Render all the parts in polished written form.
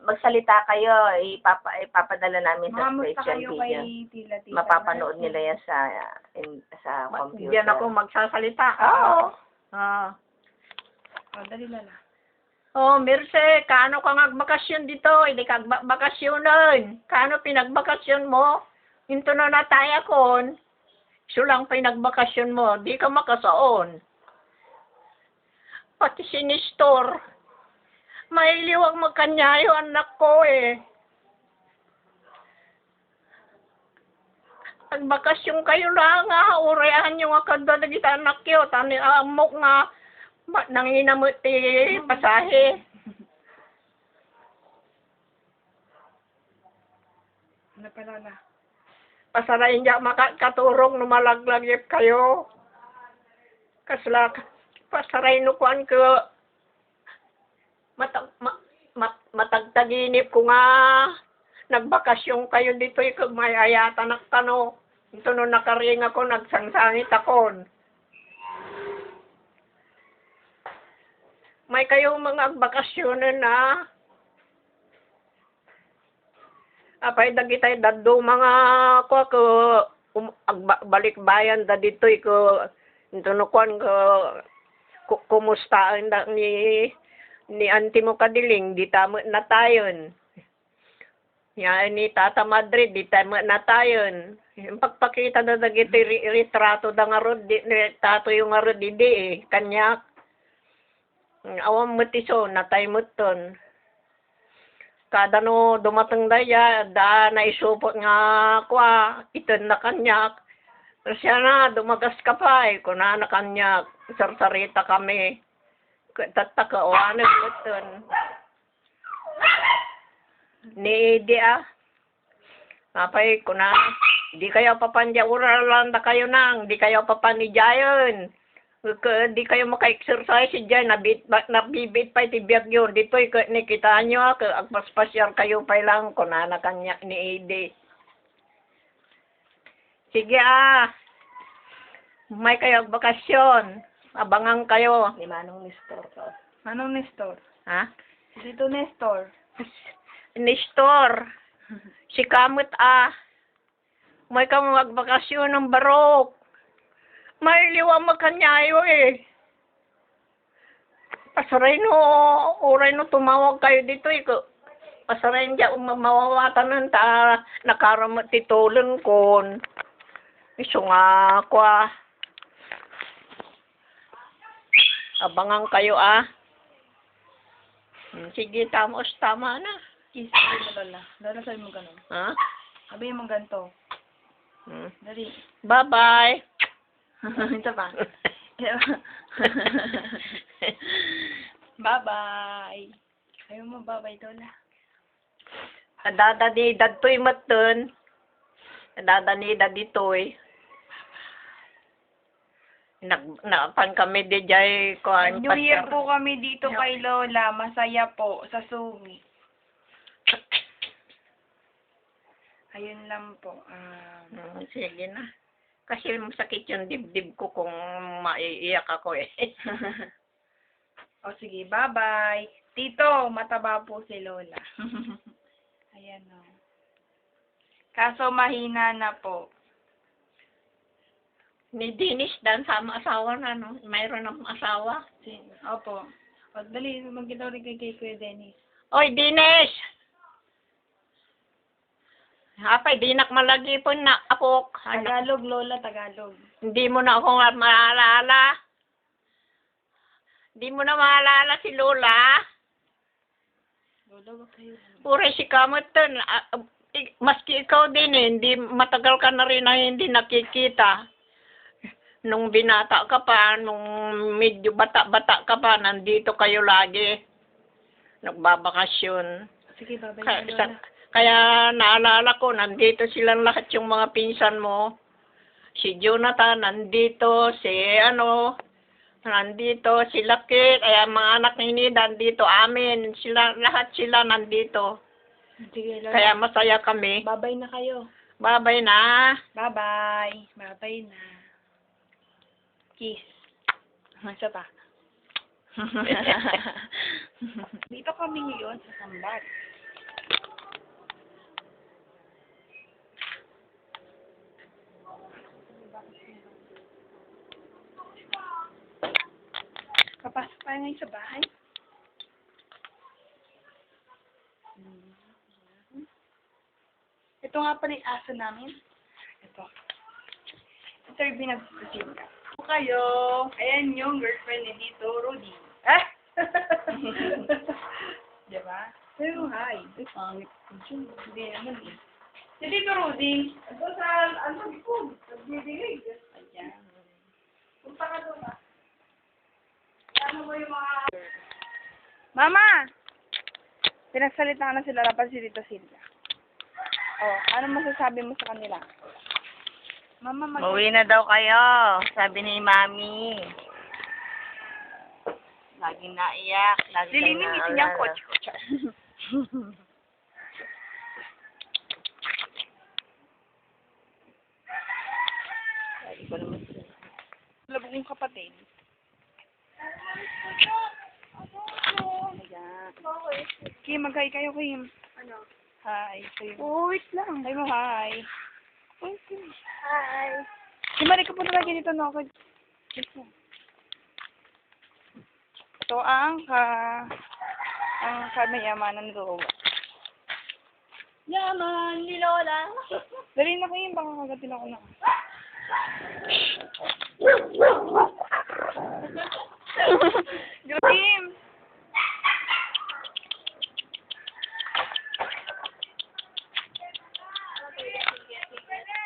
magsalita kayo, ipapadala namin sa Mamusta special kayo video. kay Tita. Mapapanood nila yan sa computer. Diyan ako magsasalita. Oo. Ah. Oh, dali lala. Oh, Mirce, kaano ka magbakasyon dito? Hindi ka bakasyonon. Kaano pinagbakasyon mo? Into na nataya kon. Siya lang pinagbakasyon mo. Di ka makasaon. Pati si Nestor. Mailiwang magkanyayo anak ko eh. Nagbakasyon kayo lang nga. Urayahan nyo nga kada kita anak yo. Tani amok nga. Nanginamot pasahe. Ano pa lala? Pasarayin niya makaturong numalaglagip kayo. Kasla, pasarayin no kuan ko. Matagtaginip ko nga. Nagbakasyon kayo dito ikag may ayata nakano. Ito no nakaring ako, nagsangsangit ako. May kayo mga bakasyonan na. Apay dagitay daddo mga ko balik bayan da dito ko ito no kwan ko kumusta ni auntie mo kadiling di tamo na tayon. Ya ni Tata Madrid di tamo na tayon. Yung pagpakita da dagiti retrato da nga rod di tato yung nga rod di kanyak. Awam matiso natay muton. Kada no dumateng daya da naisupot nga kwa iton na kanyak. Siya na dumagas ka pa kuna na kanyak sarsarita kami. Tataka o ano muton. Ni dia. Apay kuna di kayo papanja uralan da kayo nang di kayo papanijayon. Di kayo maka-exercise dyan, nabibit pa itibiyag yun. Dito, nakita nyo, agpaspasyal kayo pa lang, kunana kanya ni Ede. Sige may kayo bakasyon. Abangan kayo. Ni Manong Nestor. Anong Nestor? Ha? Dito Nestor. Nestor. Si Kamot may ka magbakasyon ng barok. May liwang magkanyayo eh. Pasaray no tumawag kayo dito pasaray niya mawawatan ng nakaramot titulan kon. Iso nga kwa. Abangan kayo Sige, tama na. Kiss mo lala. Lala sa'yo mo ganun. Ha? Sabi mo ganito. Dali. Bye-bye. Ito pa. Bye-bye. Ayaw mo bye-bye, Lola. Dadanidad to'y matun. Dadanidad dito'y. Napan kami di jay kuan. New Year po kami dito kay Lola. Masaya po sa Sugi. Ayun lang po. Sige na. Kasi masakit yung dibdib ko kung maiiyak ako eh. O sige, bye-bye. Tito, mataba po si Lola. Ayan o. Kaso mahina na po. Ni Dennis dan sama asawa na no. Mayroon ng asawa. Opo. O, dali, magkita rin kay Kuya Dennis. Oy, Dennis! Apay, di malagi po na ako. Tagalog, Lola, Tagalog. Hindi mo na ako maalala. Hindi mo na maalala si Lola. Lola, wag kayo. Puro si Kamot dun. Maski ikaw din hindi matagal ka na rin na hindi nakikita. Nung binata ka pa, nung medyo bata-bata ka pa, nandito kayo lagi. Nagbabakasyon. Sige, bye-bye, Lola. Kaya naalala ko, nandito silang lahat yung mga pinsan mo. Si Jonathan, nandito. Si nandito. Si Lakit. Ay, mga anak ni Nida, nandito. Amin. Lahat sila nandito. Sige, Lola. Kaya masaya kami. Bye-bye na kayo. Bye-bye na. Bye-bye. Bye-bye na. Kiss. Isa pa. Dito kami ngayon sa Sambat. Papasok tayo ngayon sa bahay. Ito nga pala yung aso namin. Ito. Ito yung binag-receive ka. Kayo. Ayan yung girlfriend ni Tito Rudy. Eh? Diba? Pero hi. Ay, pangit ko dyan. Hindi naman eh. Si Tito Rudy. Ito sa, ko. Nagbibilig. Ayan. Punta ka doon ah. Ano mo yung mga... Mama! Pinagsalita na sila dapat si Tito Silvia. Oh, ano masasabi mo sa kanila? Mama, Uwi na daw kayo, sabi ni Mami. Laging naiyak, lagi Dilinin kang niyo niyang naalala. coach. Lagi ko naman sila. Labog kong kapatid. Ayan. Kim, mag-hi kayo, Kim. Ano? Hi. Kayo. Oh, wait lang. Hi mo, hi. Hi. Hi. Kim, mali ka po na lagi dito, no? Ito ang kamayamanan loob. Yaman ni Lola. Dali na, Kim. Baka kagatin ako na. Kim!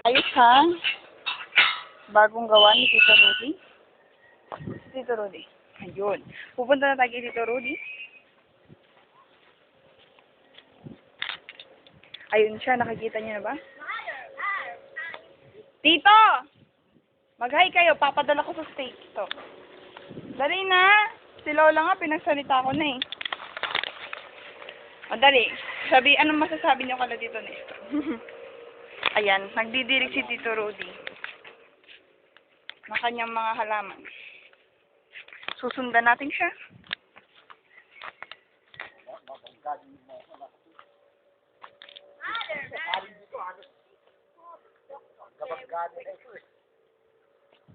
Ayos ha? Bagong gawa ni Tito Rudy. Tito Rudy. Ayun. Pupunta na tayo kay Tito Rudy. Ayun siya. Nakikita niyo na ba? Tito! Mag-hi kayo. Papadala ko sa steak. Ito. Dali na. Si Lola nga, pinagsalita ko na eh. O, dali. Sabi, anong masasabi niyo kala dito nito? Ayan, nagdidirig si Tito Rudy. Na kanyang mga halaman. Susundan natin siya.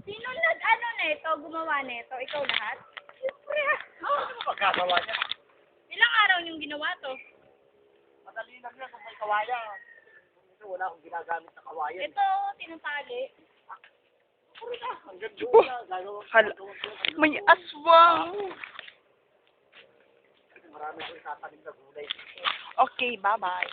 Sino nag-ano nito, gumawa nito? Ikaw lahat? Siyempre. Pagkagawa niya. Ilang araw niyong ginawa to? Madali lang yan kung may kawayan. Ito, wala akong ginagamit na kawayan. Ito, tinatali. Hanggang doon na. May aswang. Marami ko itatanim na gulay. Okay, bye-bye.